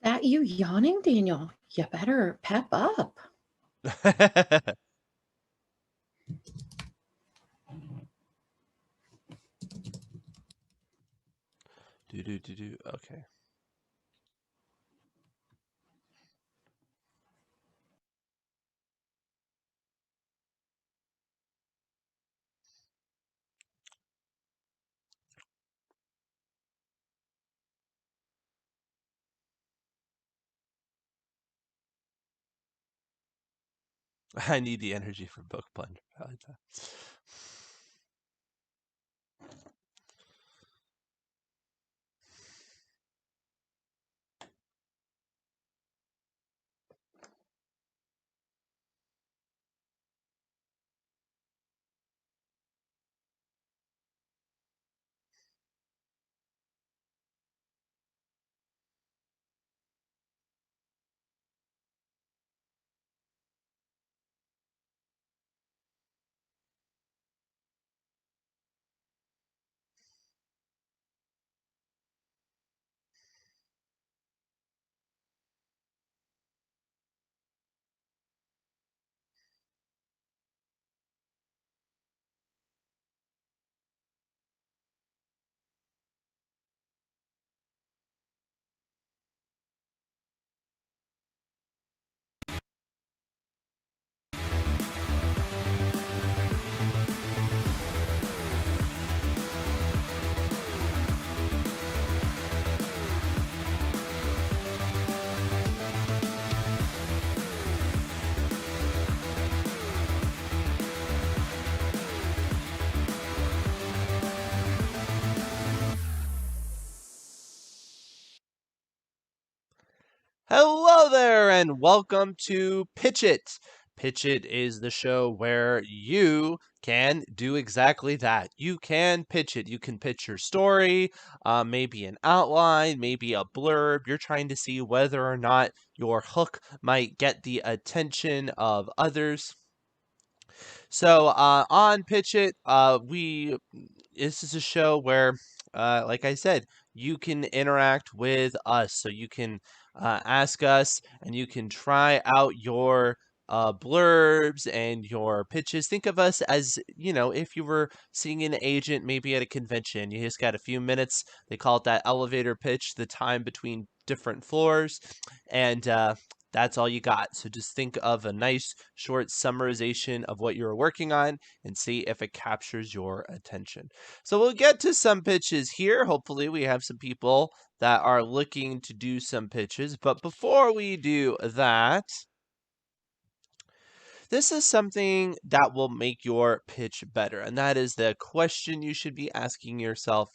That you yawning, Daniel? You better pep up. Okay. I need the energy from Book Blender. I like that. Hello there, and welcome to Pitch It. Pitch It is the show where you can do exactly that. You can pitch it. You can pitch your story, maybe an outline, maybe a blurb. You're trying to see whether or not your hook might get the attention of others. So on Pitch It, this is a show where, like I said, you can interact with us. So you can ask us, and you can try out your blurbs and your pitches. Think of us as, if you were seeing an agent maybe at a convention. You just got a few minutes. They call it that elevator pitch, the time between different floors, and that's all you got. So just think of a nice short summarization of what you're working on and see if it captures your attention. So we'll get to some pitches here. Hopefully we have some people that are looking to do some pitches. But before we do that, this is something that will make your pitch better, and that is the question you should be asking yourself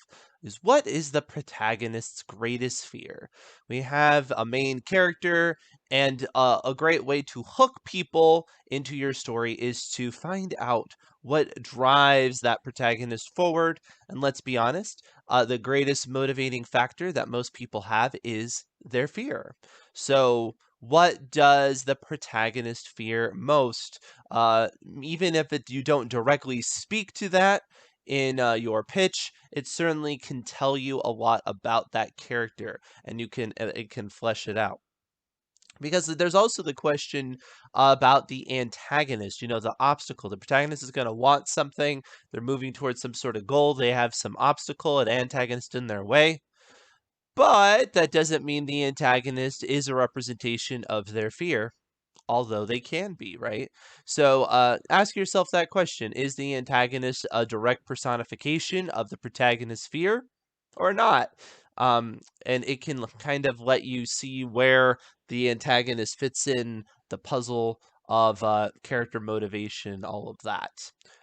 is, what is the protagonist's greatest fear? We have a main character, and a great way to hook people into your story is to find out what drives that protagonist forward. And let's be honest, the greatest motivating factor that most people have is their fear. So what does the protagonist fear most? Even if you don't directly speak to that in your pitch, it certainly can tell you a lot about that character, and it can flesh it out. Because there's also the question about the antagonist, the obstacle. The protagonist is going to want something. They're moving towards some sort of goal. They have some obstacle, an antagonist in their way. But that doesn't mean the antagonist is a representation of their fear, although they can be, right? So ask yourself that question. Is the antagonist a direct personification of the protagonist's fear or not? And it can kind of let you see where the antagonist fits in the puzzle of character motivation, all of that,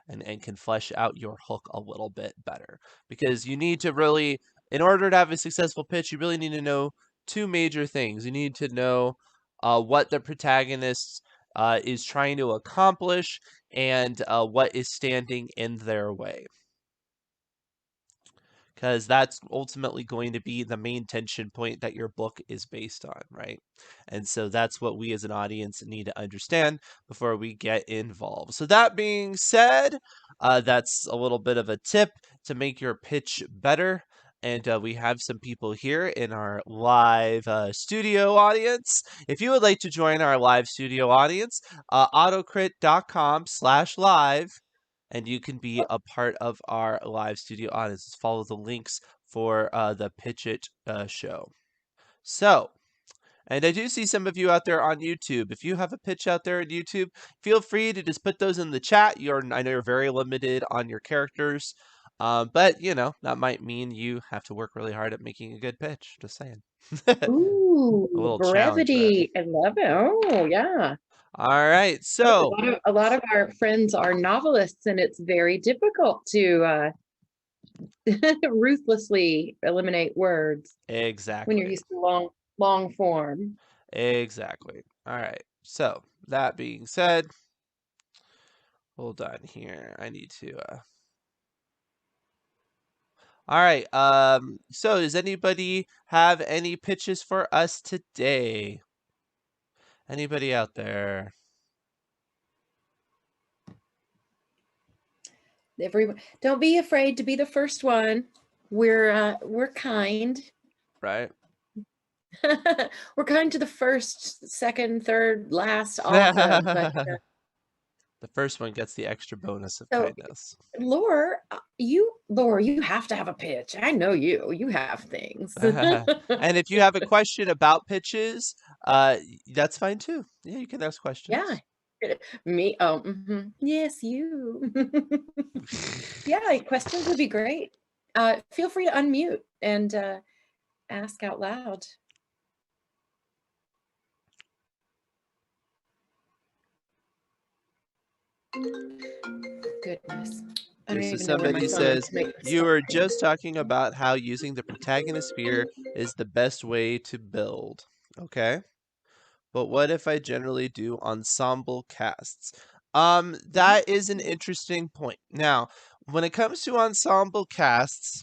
and can flesh out your hook a little bit better. Because you need to really, in order to have a successful pitch, you really need to know two major things. You need to know what the protagonist is trying to accomplish, and what is standing in their way. Because that's ultimately going to be the main tension point that your book is based on, right? And so that's what we as an audience need to understand before we get involved. So that being said, that's a little bit of a tip to make your pitch better. and we have some people here in our live studio audience. If you would like to join our live studio audience, autocrit.com/live, and you can be a part of our live studio audience. Follow the links for the Pitch It show. So, and I do see some of you out there on YouTube. If you have a pitch out there on YouTube, feel free to just put those in the chat. I know you're very limited on your characters, but you know that might mean you have to work really hard at making a good pitch. Just saying. A Ooh, little challenge there. brevity. I love it. Oh, yeah. All right, so A lot of our friends are novelists, and it's very difficult to ruthlessly eliminate words when you're exactly, used to long form. exactly. All right, so that being said, hold on here. I need to. All right. So does anybody have any pitches for us today? Anybody out there? Everyone, don't be afraid to be the first one. We're kind. Right? We're kind to the first, second, third, last author. But The first one gets the extra bonus of so, kindness. Laura, you have to have a pitch. I know you. You have things. And if you have a question about pitches, that's fine too. Yeah, you can ask Yeah. questions. Me. Oh, yes, you. Yeah, questions would be great. Feel free to unmute and ask out loud. Goodness. I don't So even know where my somebody phone is says, to make this you stop were here. just talking about how using the protagonist sphere is the best way to build. Okay. But what if I generally do ensemble casts? That is an interesting point. Now, when it comes to ensemble casts,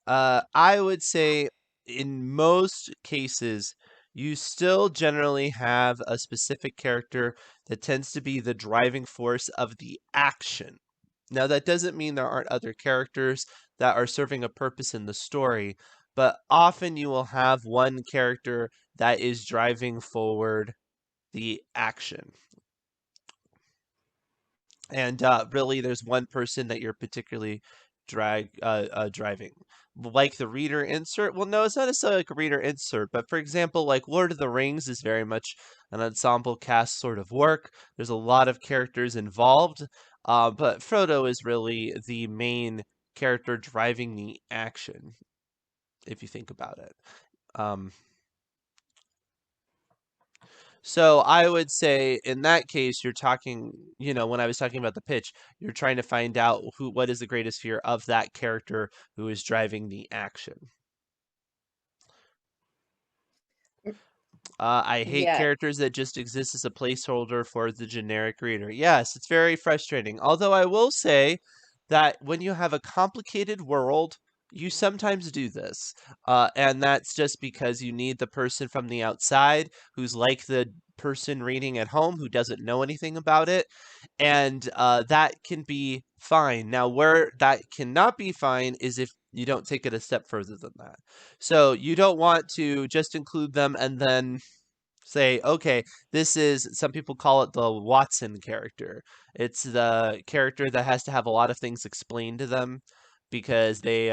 I would say in most cases, you still generally have a specific character that tends to be the driving force of the action. Now, that doesn't mean there aren't other characters that are serving a purpose in the story, but often you will have one character that is driving forward the action. And really, there's one person that you're particularly driving. Like the reader insert. Well, no, it's not necessarily like a reader insert, but for example, like Lord of the Rings is very much an ensemble cast sort of work. There's a lot of characters involved, but Frodo is really the main character driving the action, if you think about it. Um, So I would say in that case, you're talking, when I was talking about the pitch, you're trying to find out what is the greatest fear of that character who is driving the action. I hate Yeah. characters that just exist as a placeholder for the generic reader. Yes, it's very frustrating. Although I will say that when you have a complicated world, you sometimes do this. And that's just because you need the person from the outside who's like the person reading at home who doesn't know anything about it. And that can be fine. Now, where that cannot be fine is if you don't take it a step further than that. So you don't want to just include them and then say, okay, this is, some people call it the Watson character. It's the character that has to have a lot of things explained to them because they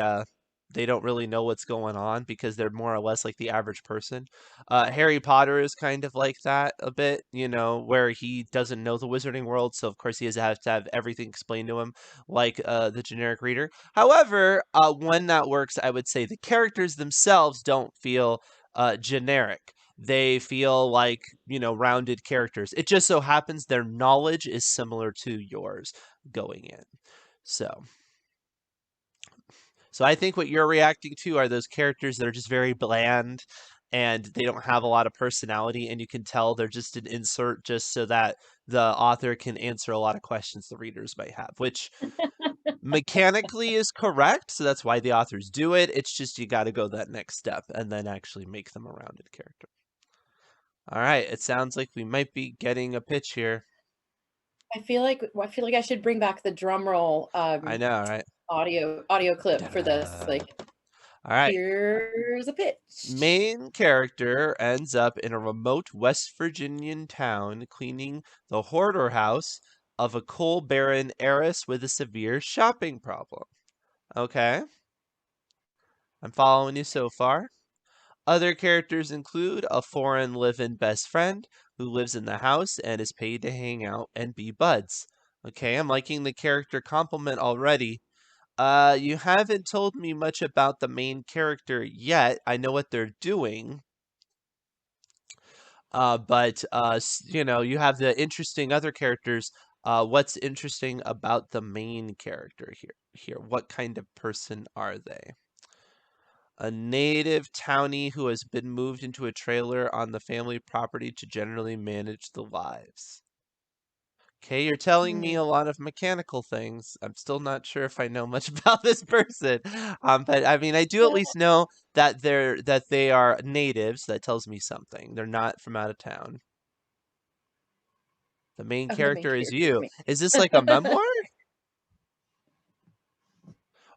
don't really know what's going on because they're more or less like the average person. Harry Potter is kind of like that a bit, where he doesn't know the wizarding world, so of course he has to have everything explained to him like the generic reader. However, when that works, I would say the characters themselves don't feel generic. They feel like, rounded characters. It just so happens their knowledge is similar to yours going in. So, so I think what you're reacting to are those characters that are just very bland and they don't have a lot of personality, and you can tell they're just an insert just so that the author can answer a lot of questions the readers might have, which mechanically is correct. So that's why the authors do it. It's just you got to go that next step and then actually make them a rounded character. All right, it sounds like we might be getting a pitch here. I feel like I should bring back the drum roll I know, right? audio clip for this. Da-da. Like, All right. Here's a pitch. Main character ends up in a remote West Virginian town cleaning the hoarder house of a coal baron heiress with a severe shopping problem. Okay, I'm following you so far. Other characters include a foreign live-in best friend who lives in the house and is paid to hang out and be buds. Okay, I'm liking the character compliment already. You haven't told me much about the main character yet. I know what they're doing. You have the interesting other characters. What's interesting about the main character here? What kind of person are they? A native townie who has been moved into a trailer on the family property to generally manage the lives. Okay, you're telling me Hmm. a lot of mechanical things. I'm still not sure if I know much about this person. But I mean, I do at Well, least know that they are natives. That tells me something. They're not from out of town. The main oh, the main character is character is you. me. Is this like a memoir?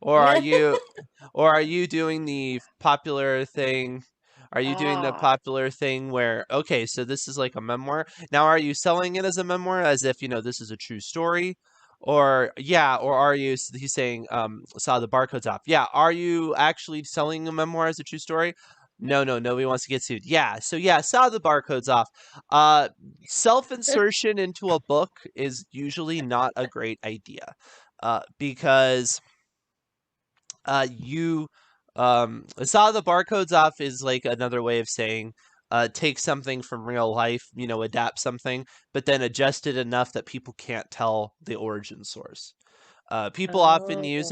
Or are you doing the popular thing? Are you doing the Ah, popular thing where, okay, so this is like a memoir. Now, are you selling it as a memoir as if, this is a true story? Or yeah, or are you he's saying saw the barcodes off. Yeah, are you actually selling a memoir as a true story? No, no, nobody wants to get sued. Yeah, so yeah, saw the barcodes off. Uh Self-insertion into a book is usually not a great idea. Because you saw the barcodes off is like another way of saying take something from real life, adapt something, but then adjust it enough that people can't tell the origin source. People often oh, use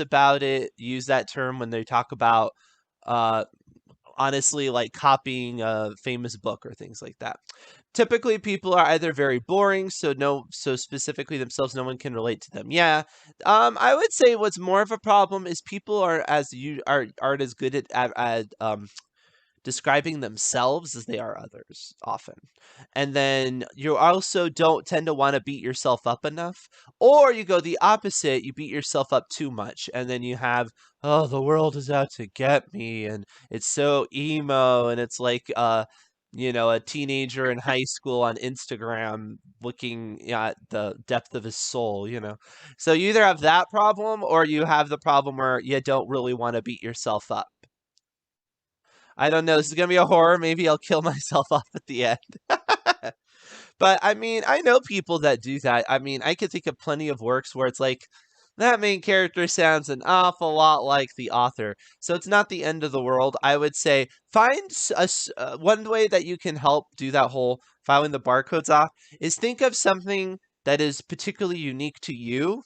that term when they talk about uh, honestly like copying a famous book or things like that. Typically people are either very boring, so specifically themselves no one can relate to them. Yeah. I would say what's more of a problem is people aren't as good at describing themselves as they are others often. And then you also don't tend to want to beat yourself up enough. Or you go the opposite, you beat yourself up too much. And then you have, oh, the world is out to get me. And it's so emo. And it's like, a teenager in high school on Instagram looking at the depth of his soul. So you either have that problem or you have the problem where you don't really want to beat yourself up. I don't know. This is gonna be a horror. Maybe I'll kill myself off at the end. But I mean, I know people that do that. I mean, I could think of plenty of works where it's like that main character sounds an awful lot like the author. So it's not the end of the world. I would say find one way that you can help do that whole filing the barcodes off is think of something that is particularly unique to you,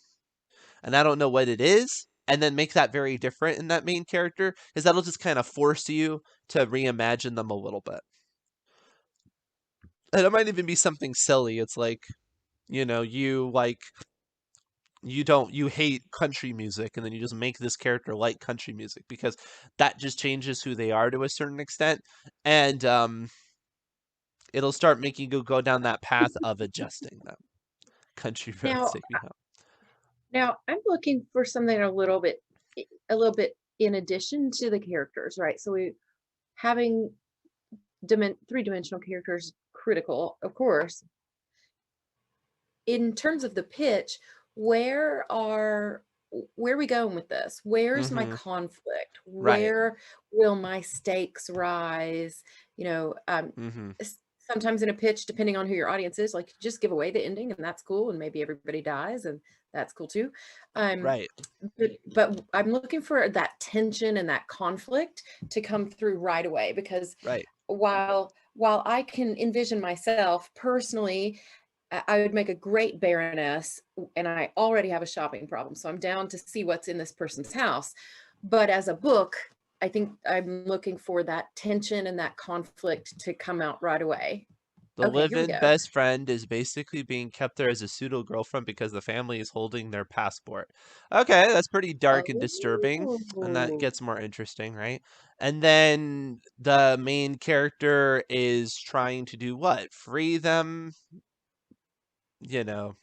and I don't know what it is, and then make that very different in that main character, because that'll just kind of force you to reimagine them a little bit. And it might even be something silly. It's like, you like you hate country music and then you just make this character like country music because that just changes who they are to a certain extent. And it'll start making you go down that path of adjusting them. Country roads now, take me home. now I'm looking for something a little bit in addition to the characters, right? So we having three-dimensional characters critical, of course. In terms of the pitch, where are where are we going with this? Where's my Mm-hmm. conflict? Right. Where will my stakes rise? You know, Mm-hmm. sometimes in a pitch, depending on who your audience is, like just give away the ending and that's cool, and maybe everybody dies and that's cool too. Um, Right. but I'm looking for that tension and that conflict to come through right away because Right. while I can envision myself personally, I would make a great baroness, and I already have a shopping problem, so I'm down to see what's in this person's house. But as a book, I think I'm looking for that tension and that conflict to come out right away. The Okay, here we live-in go. best friend is basically being kept there as a pseudo girlfriend because the family is holding their passport. Okay, that's pretty dark and disturbing, and that Oh, gets more interesting, right? And then the main character is trying to do what? Free them, you know.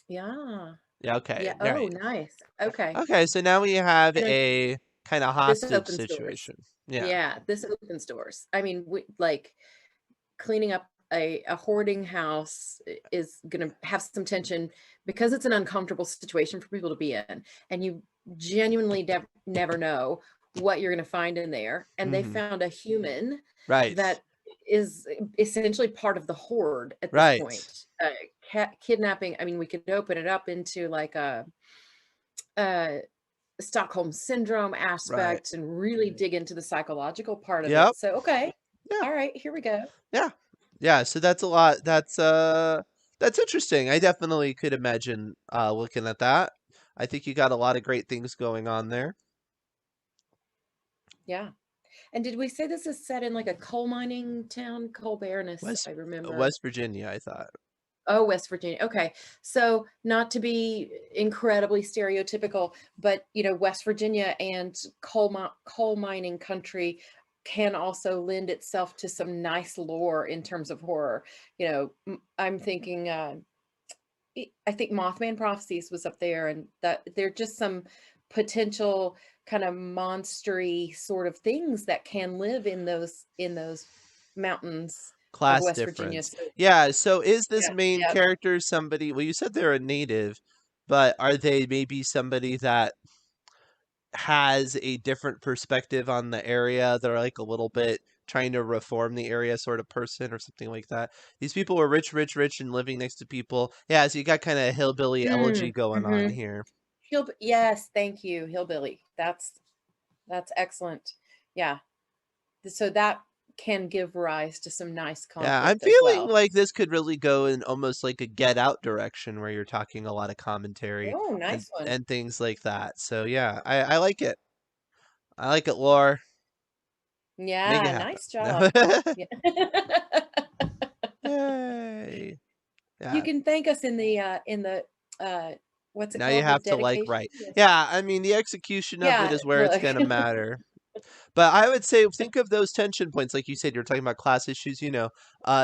yeah. Yeah, okay. Yeah. All Oh, right. nice. Okay. Okay, so now we have And then a kind of This hostage opens doors. situation. Yeah. Yeah, this opens doors. I mean, we like, cleaning up a hoarding house is gonna have some tension because it's an uncomfortable situation for people to be in, and you genuinely never know what you're gonna find in there, and they Hmm. found a human Right. that is essentially part of the horde at this Right. point. Kidnapping, I mean, we could open it up into like a Stockholm syndrome Right. aspect and really dig into the psychological part of Yep. it. So, okay, Yeah. all right, here we go. Yeah. Yeah. So that's a lot. That's interesting. I definitely could imagine looking at that. I think you got a lot of great things going on there. Yeah. And did we say this is set in like a coal mining town? Coal Baroness, West I remember. West Virginia, I thought. Oh, West Virginia. Okay. So not to be incredibly stereotypical, but West Virginia and coal mining country can also lend itself to some nice lore in terms of horror. I'm thinking I think Mothman Prophecies was up there, and that there are just some potential kind of monstery sort of things that can live in those mountains of Class West Virginia. difference. So Yeah, so is this yeah, main yeah. character somebody, well, you said they're a native, but are they maybe somebody that has a different perspective on the area? They're like a little bit trying to reform the area sort of person or something like that. These people were rich, rich, rich and living next to people. Yeah, so you got kind of hillbilly elegy Mm, going on mhm. here. Yes, thank you, hillbilly. That's excellent. Yeah. So that can give rise to some nice Yeah, I'm conflict as feeling well. like this could really go in almost like a Get Out direction where you're talking a lot of commentary Oh, and nice one. and things like that. So yeah, I like it. I like it, Lore. Make it Yeah, happen. nice No. job. Yeah. Yay. You Yeah. can thank us in the uh what's it Now you called? The have to like dedication? write. Yes. Yeah, I mean the execution of it Yeah, is where it's look. gonna matter. But I would say think of those tension points, like you said, you're talking about class issues, you know.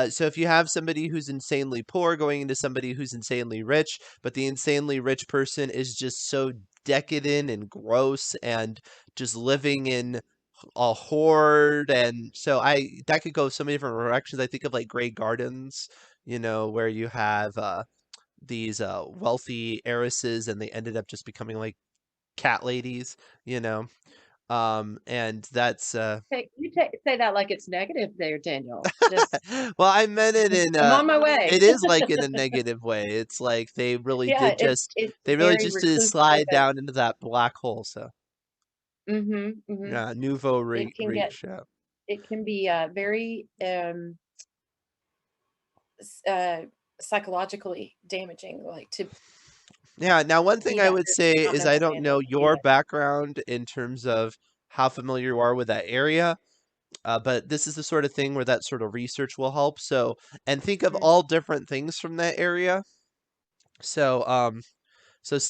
So if you have somebody who's insanely poor going into somebody who's insanely rich, but the insanely rich person is just so decadent and gross and just living in a hoard, and so I that could go so many different directions. I think of like Grey Gardens, you know, where you have these wealthy heiresses and they ended up just becoming like cat ladies, you know. And that's Say that like it's negative there, Daniel. Just well, I meant it in I'm on my way. it is like in a negative way. It's like they really Yeah, did it's just it's they really very just did reclusive. slide Okay. down into that black hole. So Mhm. Mhm. yeah, nouveau It can get riche. Yeah. it can be very psychologically damaging, like to Yeah, now one thing be I that would rich say and not is know I how to don't manage know it. Yeah. your background in terms of how familiar you are with that area, but this is the sort of thing where that sort of research will help. So, and think of Mm. all different things from that area. So,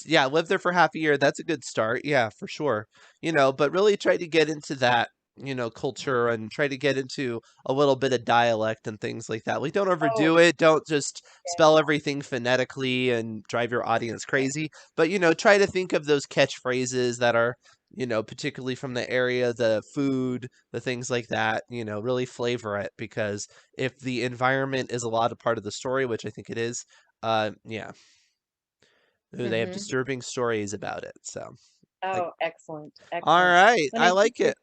yeah, live there for half a year. That's a good start. Yeah, for sure. You know, but really try to get into that, you know, culture and try to get into a little bit of dialect and things like that. Like, don't Oh, overdo it. Don't just spell yeah. everything phonetically and drive your audience crazy. But, you know, try to think of those catchphrases that are, you know, particularly from the area, the food, the things like that, you know, really flavor it because if the environment is a lot of part of the story, which I think it is, yeah, ooh, they have Mhm. disturbing stories about it, so, like Oh, excellent, excellent. alright, And I I think like it.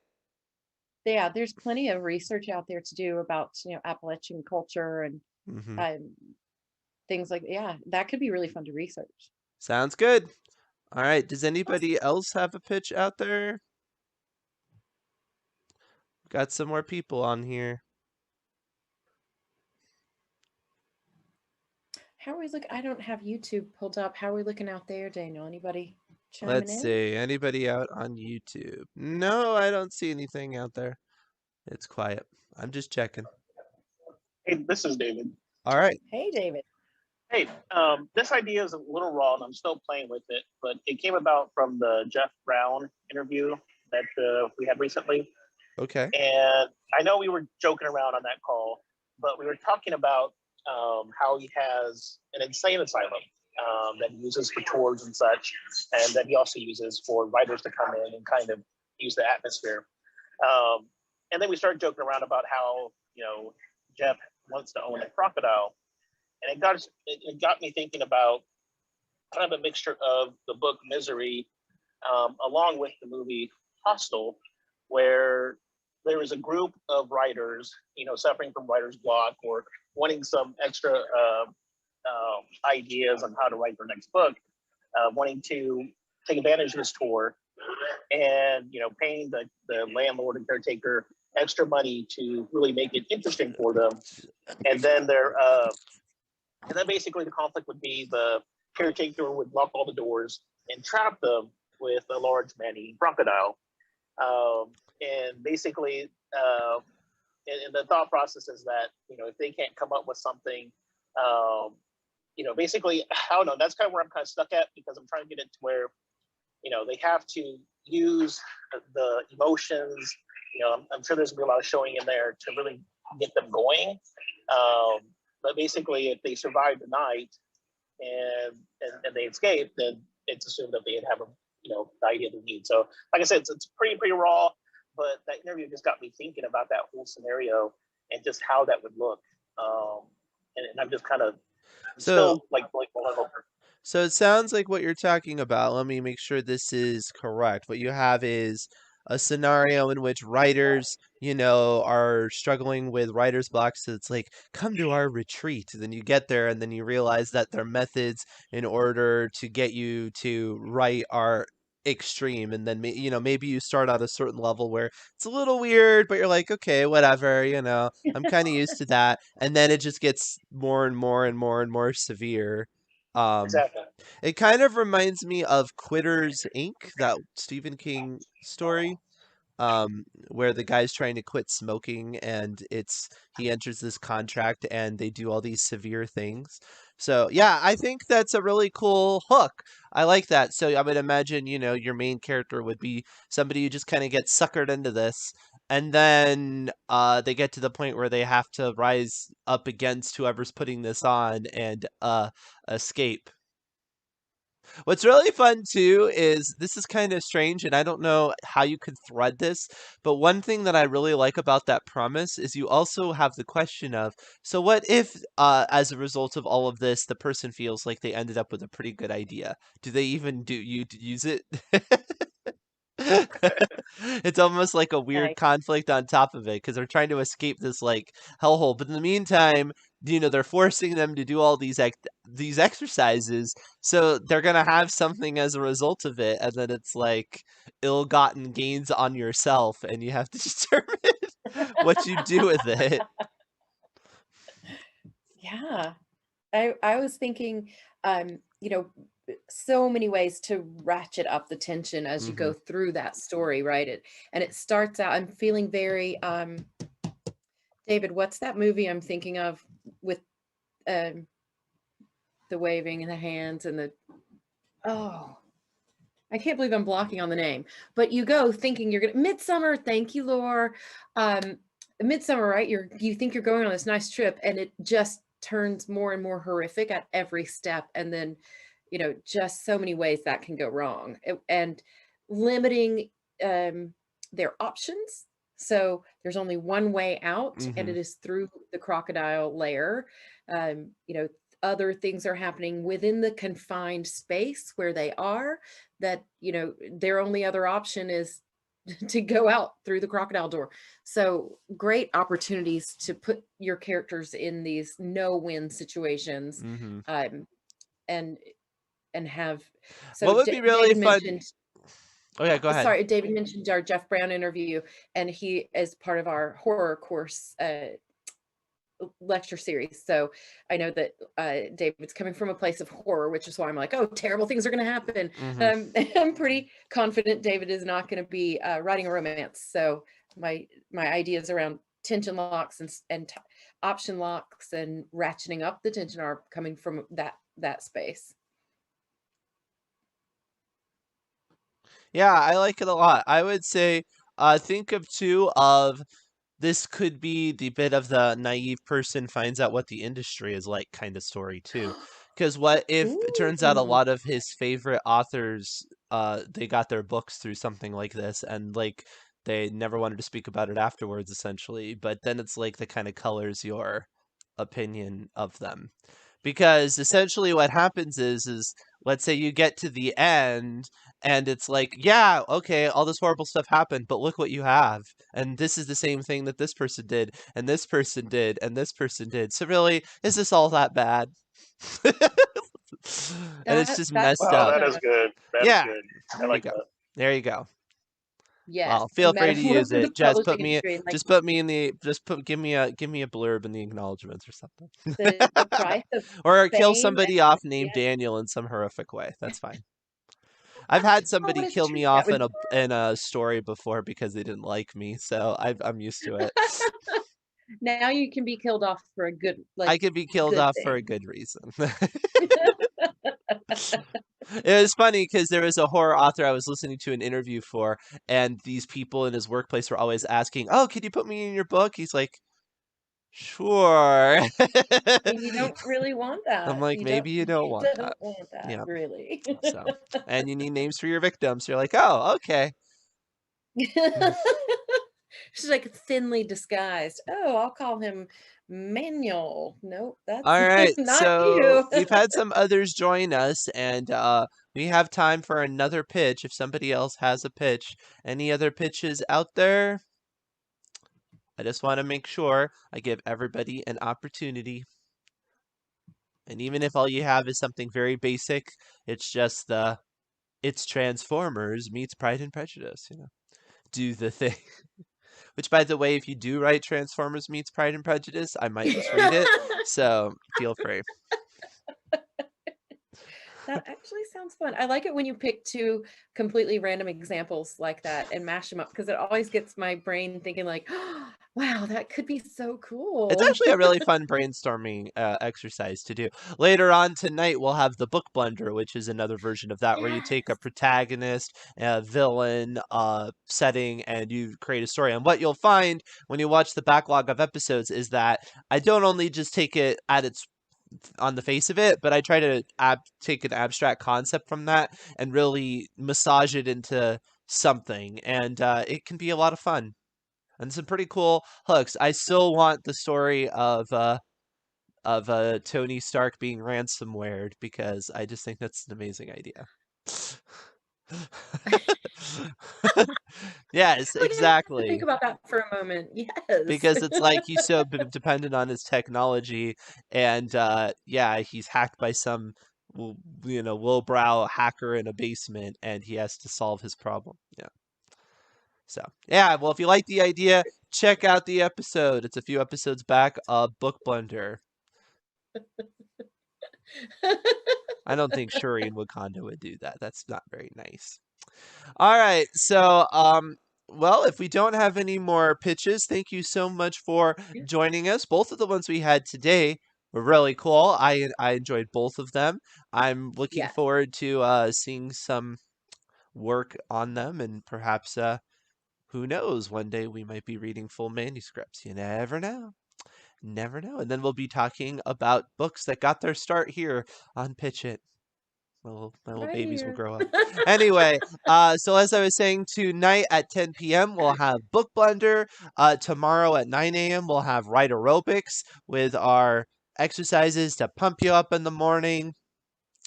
there's plenty of research out there to do about, Appalachian culture and Mhm. um, things like yeah, that could be really fun to research. Sounds good. Alright, does Awesome. anybody else have a pitch out there? Got some more people on here. How are we look? I don't have YouTube pulled up. How are we looking out there, Daniel? Anybody chiming Let's in? see, anybody out on YouTube? No, I don't see anything out there. It's quiet. I'm just checking. Hey, this is David. Alright, Hey, David. Hey, this idea is a little raw, and I'm still playing with it. But it came about from the Jeff Brown interview that we had recently, okay. and I know we were joking around on that call, but we were talking about how he has an insane asylum that he uses for tours and such, and that he also uses for writers to come in and kind of use the atmosphere. And then we started joking around about how, Jeff wants to own a crocodile. And it got me thinking about kind of a mixture of the book Misery, along with the movie Hostel, where there was a group of writers, suffering from writer's block or wanting some extra ideas on how to write their next book, wanting to take advantage of this tour, and paying the landlord and caretaker extra money to really make it interesting for them. And then basically the conflict would be the caretaker would lock all the doors and trap them with a large man-eating crocodile. And basically, and the thought process is that, if they can't come up with something, basically, I don't know, that's kind of where I'm kind of stuck at, because I'm trying to get it to where, they have to use the emotions. I'm sure there's gonna be a lot of showing in there to really get them going. But basically, if they survive the night and they escape, then it's assumed that they'd have the idea they need. So, like I said, it's pretty raw. But that interview just got me thinking about that whole scenario and just how that would look. And I'm just kind of still like mulling over. So it sounds like what you're talking about. Let me make sure this is correct. What you have is a scenario in which writers, are struggling with writer's block. So it's like, come to our retreat. And then you get there and then you realize that their methods in order to get you to write are extreme. And then, maybe you start at a certain level where it's a little weird, but you're like, okay, whatever, I'm kind of used to that. And then it just gets more and more and more and more severe. Exactly. It kind of reminds me of Quitters Inc., that Stephen King story, where the guy's trying to quit smoking and he enters this contract and they do all these severe things. So yeah, I think that's a really cool hook. I like that. So I would imagine, your main character would be somebody who just kind of gets suckered into this, and then they get to the point where they have to rise up against whoever's putting this on and escape. What's really fun too is this is kind of strange, and I don't know how you could thread this, but one thing that I really like about that premise is you also have the question of, so what if, as a result of all of this, the person feels like they ended up with a pretty good idea? Do they even use it? It's almost like a weird Nice. conflict on top of it because they're trying to escape this like hellhole, but in the meantime, they're forcing them to do all these exercises, so they're gonna have something as a result of it, and then it's like ill-gotten gains on yourself, and you have to determine what you do with it. Yeah. I was thinking, so many ways to ratchet up the tension as you Hmm. go through that story, right? It starts out, I'm feeling very, David, what's that movie I'm thinking of with um, the waving and the hands and oh, I can't believe I'm blocking on the name, but you go thinking you're gonna Midsummer. Thank you, Laura. Midsummer, right? You think you're going on this nice trip, and it just turns more and more horrific at every step, and then, just so many ways that can go wrong, and limiting their options. So there's only one way out, and Hmm. it is through the crocodile lair. Um, you know, Other things are happening within the confined space where they are, that their only other option is to go out through the crocodile door. So great opportunities to put your characters in these no-win situations, Hmm. um, and have. So What would be really David fun? mentioned, Oh yeah, go ahead. sorry, David mentioned our Jeff Brown interview, and he is part of our horror course lecture series. So I know that David's coming from a place of horror, which is why I'm like, oh, terrible things are going to happen. Hmm. I'm pretty confident David is not going to be writing a romance. So my ideas around tension locks and option locks and ratcheting up the tension are coming from that space. Yeah, I like it a lot. I would say, think of two of this could be the bit of the naive person finds out what the industry is like kind of story too. Because what if it turns out a Ooh. lot of his favorite authors they got their books through something like this, and like they never wanted to speak about it afterwards, essentially. But then it's like that kind of colors your opinion of them. Because essentially what happens is let's say you get to the end and it's like, yeah, okay, all this horrible stuff happened, but look what you have. And this is the same thing that this person did, and this person did, and this person did. So really, is this all that bad? And it's just That's messed Wow, up. that is good. That is Yeah, good. I there you like go. that. There you go. yes, Well, feel free to metaphor use for the it. Just publishing industry, like put me in the give me a blurb in the acknowledgments or something. the price of Or kill fame. somebody off named Yeah. Daniel in some horrific way. That's fine. I've had Oh, but somebody it's kill true. me That off would in a story before because they didn't like me, so I'm used to it. now you can be killed off for a good, I like, could be killed good off for a thing. good reason. It was funny because there was a horror author I was listening to an interview for, and these people in his workplace were always asking, "Oh, could you put me in your book?" He's like, "Sure." And you don't really want I'm that. like, maybe you don't You want that. don't want that, Yeah. really. So, and you need names for your victims. You're like, oh, okay. She's like thinly disguised. Oh, I'll call him Manuel. Nope, that's All right. not So you. we've had some others join us, and we have time for another pitch. If somebody else has a pitch, any other pitches out there? I just want to make sure I give everybody an opportunity. And even if all you have is something very basic, it's just it's Transformers meets Pride and Prejudice, do the thing. Which, by the way, if you do write Transformers meets Pride and Prejudice, I might just read it. So feel free. That actually sounds fun. I like it when you pick two completely random examples like that and mash them up, because it always gets my brain thinking like, oh, wow, that could be so It's cool. actually a really fun brainstorming exercise to do. Later on tonight, we'll have the book blender, which is another version of that, where you take a Yes. protagonist, a villain, setting, and you create a story. And what you'll find when you watch the backlog of episodes is that I don't only just take it at its on the face of it, but I try to take an abstract concept from that and really massage it into something, and it can be a lot of fun and some pretty cool hooks. I still want the story of Tony Stark being ransomwared because I just think that's an amazing idea. Yes, Oh, yeah, I have to think exactly. about that for a moment. Yes. Because it's like he's so dependent on his technology, and yeah, he's hacked by some lowbrow hacker in a basement, and he has to solve his problem. Yeah. So yeah, well, if you like the idea, check out the episode. It's a few episodes back of Book Blender. I don't think Shuri and Wakanda would do that. That's not very nice. All right, so well, if we don't have any more pitches, thank you so much for Yeah. joining us. Both of the ones we had today were really cool. I enjoyed both of them. I'm looking Yes. forward to seeing some work on them, and perhaps who knows, one day we might be reading full manuscripts. You never know. Never know. And then we'll be talking about books that got their start here on Pitch It. My little Right babies will here. grow up. Anyway, so as I was saying, tonight at 10 p.m. we'll have Book Blender. Tomorrow at 9 a.m. we'll have Write Aerobics with our exercises to pump you up in the morning.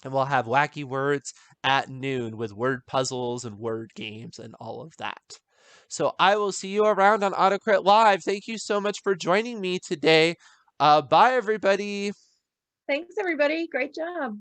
And we'll have Wacky Words at noon with word puzzles and word games and all of that. So I will see you around on AutoCrit Live. Thank you so much for joining me today. Bye, everybody. Thanks, everybody. Great job.